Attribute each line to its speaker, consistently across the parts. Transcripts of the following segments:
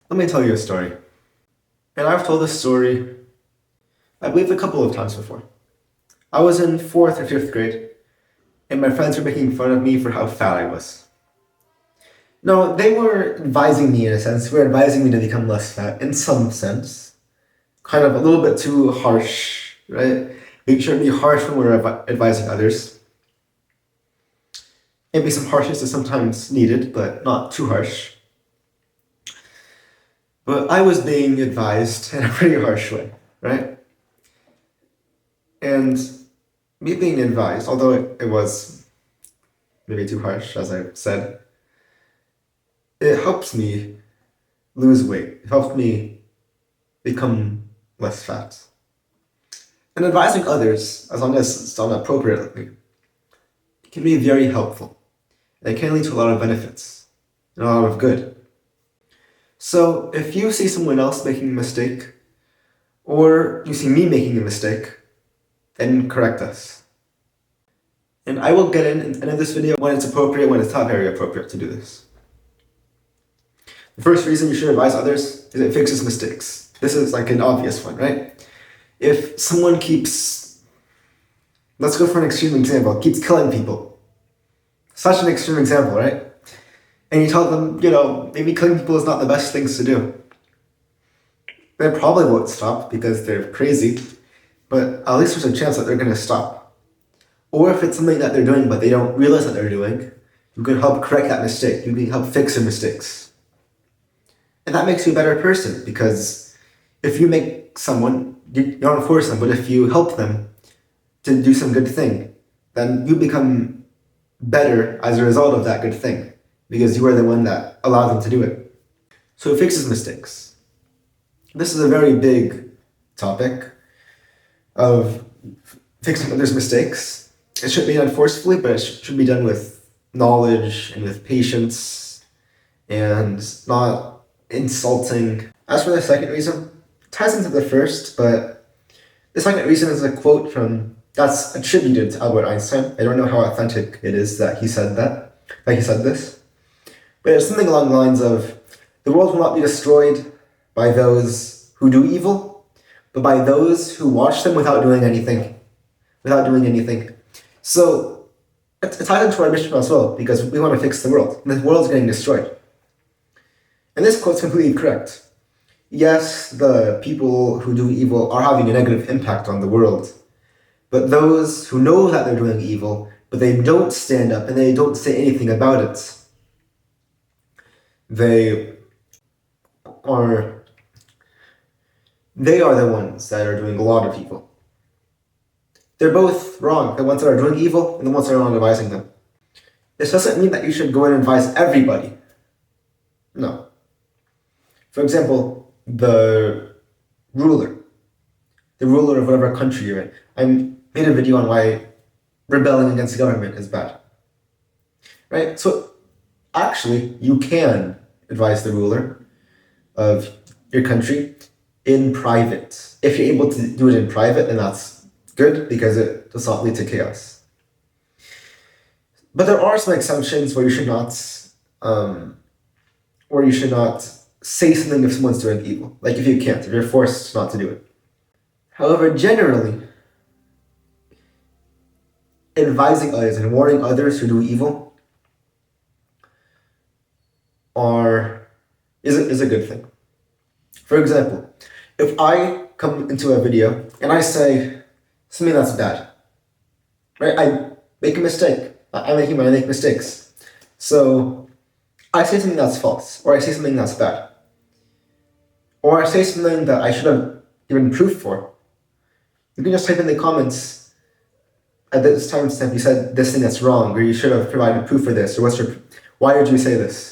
Speaker 1: Let me tell you a story. And I've told this story, I believe, a couple of times before. I was in 4th or 5th grade, and my friends were making fun of me for how fat I was. No, they were advising me in a sense. They were advising me to become less fat in some sense. Kind of a little bit too harsh, right? We shouldn't be harsh when we're advising others. Maybe some harshness is sometimes needed, but not too harsh. But I was being advised in a pretty harsh way, right? And me being advised, although it was maybe too harsh, as I said, it helps me lose weight. It helps me become less fat. And advising others, as long as it's done appropriately, can be very helpful. And it can lead to a lot of benefits and a lot of good. So if you see someone else making a mistake, or you see me making a mistake, then correct us. And I will get in and end this video when it's appropriate, when it's not very appropriate to do this. The first reason you should advise others is it fixes mistakes. This is like an obvious one, right? If someone keeps, let's go for an extreme example, keeps killing people. Such an extreme example, right? And you tell them, maybe killing people is not the best things to do. They probably won't stop because they're crazy, but at least there's a chance that they're going to stop. Or if it's something that they're doing but they don't realize that they're doing, you can help correct that mistake. You can help fix their mistakes. And that makes you a better person, because if you make someone, you don't force them, but if you help them to do some good thing, then you become better as a result of that good thing, because you are the one that allowed them to do it. So it fixes mistakes. This is a very big topic of fixing others' mistakes. It shouldn't be done forcefully, but it should be done with knowledge and with patience and not insulting. As for the second reason, it ties into the first, but the second reason is a quote that's attributed to Albert Einstein. I don't know how authentic it is that he said this. But it's something along the lines of, the world will not be destroyed by those who do evil, but by those who watch them without doing anything. So it ties into our mission as well, because we want to fix the world, and the world's getting destroyed. And this quote's completely correct. Yes, the people who do evil are having a negative impact on the world, but those who know that they're doing evil, but they don't stand up and they don't say anything about it, they are the ones that are doing a lot of evil. They're both wrong, the ones that are doing evil and the ones that are not advising them. This doesn't mean that you should go and advise everybody. No. For example, the ruler of whatever country you're in. I made a video on why rebelling against the government is bad. Right? So actually, you can advise the ruler of your country in private. If you're able to do it in private, then that's good, because it does not lead to chaos. But there are some exceptions where you should not say something if someone's doing evil. Like if you're forced not to do it. However, generally, advising others and warning others who do evil is a good thing. For example, if I come into a video and I say something that's bad, right? I make a mistake. I'm a human, I make mistakes. So I say something that's false, or I say something that's bad, or I say something that I should have given proof for. You can just type in the comments at this timestamp, you said this thing that's wrong, or you should have provided proof for this, or why did you say this?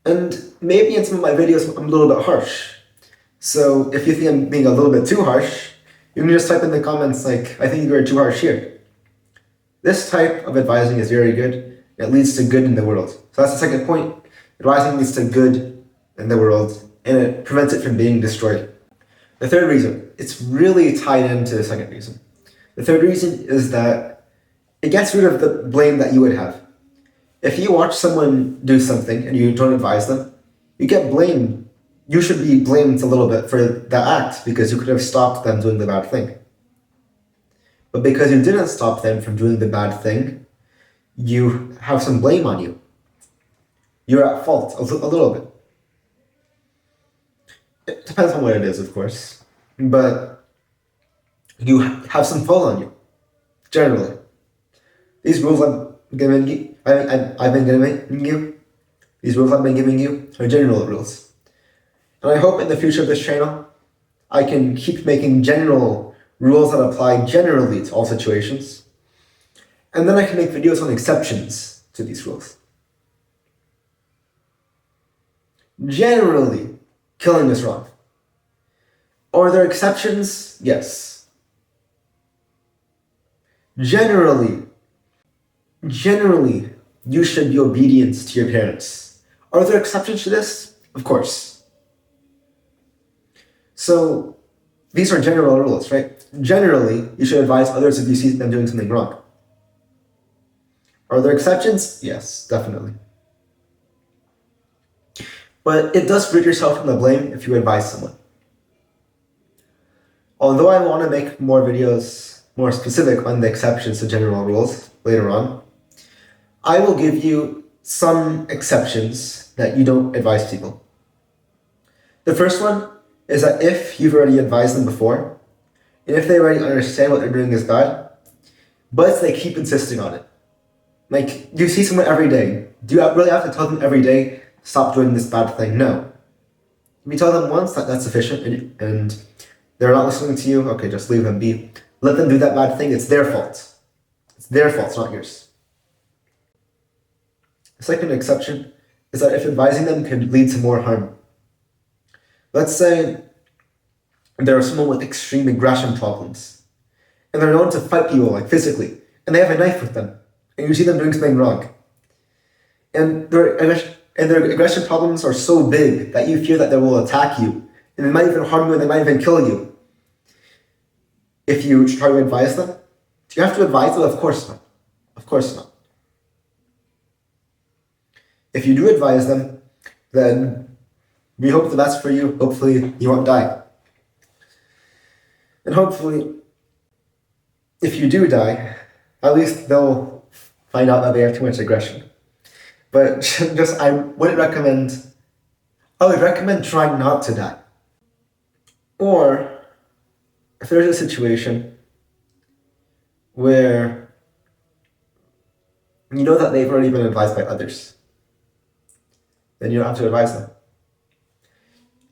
Speaker 1: And maybe in some of my videos I'm a little bit harsh. So if you think I'm being a little bit too harsh, you can just type in the comments like, I think you were too harsh here. This type of advising is very good. It leads to good in the world. So that's the second point. Advising leads to good in the world, and it prevents it from being destroyed. The third reason, it's really tied into the second reason. The third reason is that it gets rid of the blame that you would have. If you watch someone do something and you don't advise them, you get blamed you should be blamed a little bit for that act because you could have stopped them doing the bad thing. But because you didn't stop them from doing the bad thing, you have some blame on you. You're at fault a little bit. It depends on what it is, of course. But you have some fault on you, generally. These rules I've been giving you, these rules I've been giving you are general rules. And I hope in the future of this channel, I can keep making general rules that apply generally to all situations. And then I can make videos on exceptions to these rules. Generally, killing is wrong. Are there exceptions? Yes. Generally, you should be obedient to your parents. Are there exceptions to this? Of course. So, these are general rules, right? Generally, you should advise others if you see them doing something wrong. Are there exceptions? Yes, definitely. But it does rid yourself from the blame if you advise someone. Although I want to make more videos more specific on the exceptions to general rules later on, I will give you some exceptions that you don't advise people. The first one is that if you've already advised them before, and if they already understand what they're doing is bad, but they keep insisting on it. Like, you see someone every day. Do you really have to tell them every day, stop doing this bad thing? No. If you tell them once, that's sufficient, and they're not listening to you, okay, just leave them be. Let them do that bad thing, it's their fault. It's their fault, it's not yours. The second exception is that if advising them can lead to more harm. Let's say there is someone with extreme aggression problems, and they're known to fight people, like physically, and they have a knife with them, and you see them doing something wrong. And their aggression problems are so big that you fear that they will attack you, and they might even harm you, and they might even kill you. If you try to advise them, do you have to advise them? Of course not. Of course not. If you do advise them, then we hope the best for you. Hopefully you won't die. And hopefully, if you do die, at least they'll find out that they have too much aggression. But I would recommend trying not to die. Or, if there's a situation where you know that they've already been advised by others, then you don't have to advise them.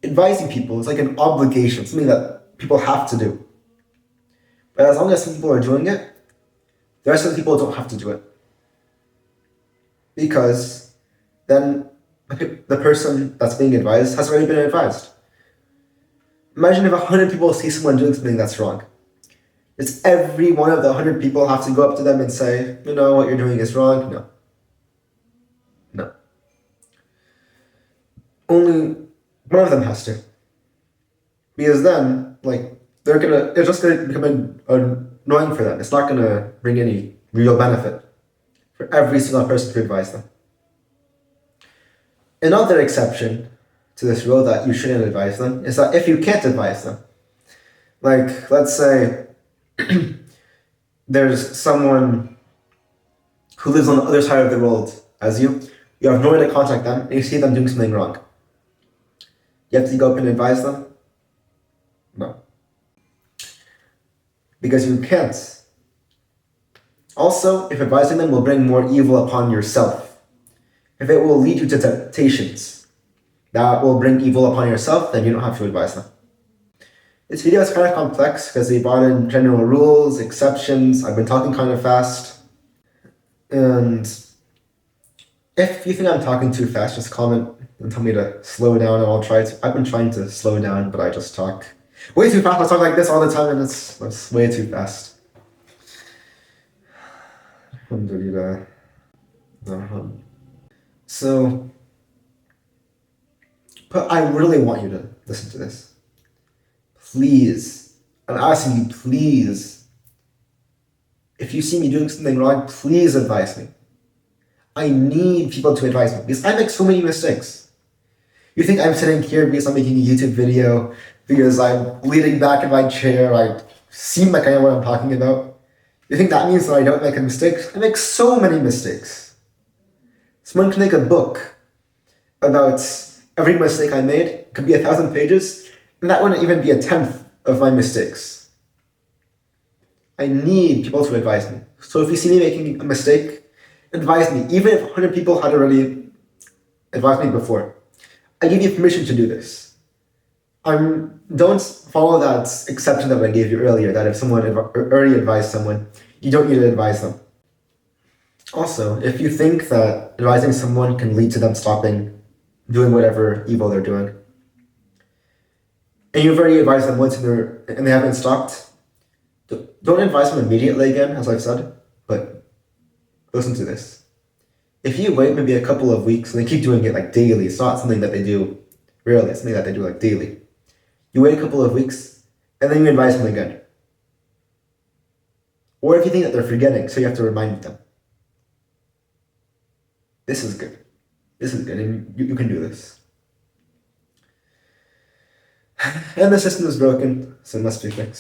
Speaker 1: Advising people is like an obligation, something that people have to do. But as long as some people are doing it, the rest of the people don't have to do it. Because then the person that's being advised has already been advised. Imagine if 100 people see someone doing something that's wrong. Does every one of the 100 people have to go up to them and say, you know, what you're doing is wrong? No. No. Only one of them has to. Because then, it's just gonna become annoying for them. It's not gonna bring any real benefit for every single person to advise them. Another exception to this rule that you shouldn't advise them is that if you can't advise them, like, let's say there's someone who lives on the other side of the world as you have no way to contact them, and you see them doing something wrong. You have to go up and advise them? No. Because you can't. Also, if advising them will bring more evil upon yourself, if it will lead you to temptations that will bring evil upon yourself, then you don't have to advise them. This video is kind of complex because they brought in general rules, exceptions. I've been talking kind of fast. And if you think I'm talking too fast, just comment and tell me to slow down and I'll try to. I've been trying to slow down, but I just talk way too fast. I talk like this all the time and it's way too fast. Alhamdulillah. So, but I really want you to listen to this. Please, I'm asking you, please, if you see me doing something wrong, please advise me. I need people to advise me because I make so many mistakes. You think I'm sitting here because I'm making a YouTube video, because I'm leaning back in my chair, I seem like I know what I'm talking about? You think that means that I don't make a mistake? I make so many mistakes. Someone can make a book about every mistake I made. It could be 1,000 pages, and that wouldn't even be a tenth of my mistakes. I need people to advise me. So if you see me making a mistake, advise me. Even if 100 people had already advised me before, I give you permission to do this. Don't follow that exception that I gave you earlier, that if someone already advised someone, you don't need to advise them. Also, if you think that advising someone can lead to them stopping doing whatever evil they're doing, and you've already advised them once and they haven't stopped, don't advise them immediately again, as I've said, but listen to this. If you wait maybe a couple of weeks and they keep doing it like daily, it's not something that they do rarely, it's something that they do like daily. You wait a couple of weeks and then you advise them again. Or if you think that they're forgetting, so you have to remind them. This is good. This is good, and you can do this. And the system is broken, so it must be fixed.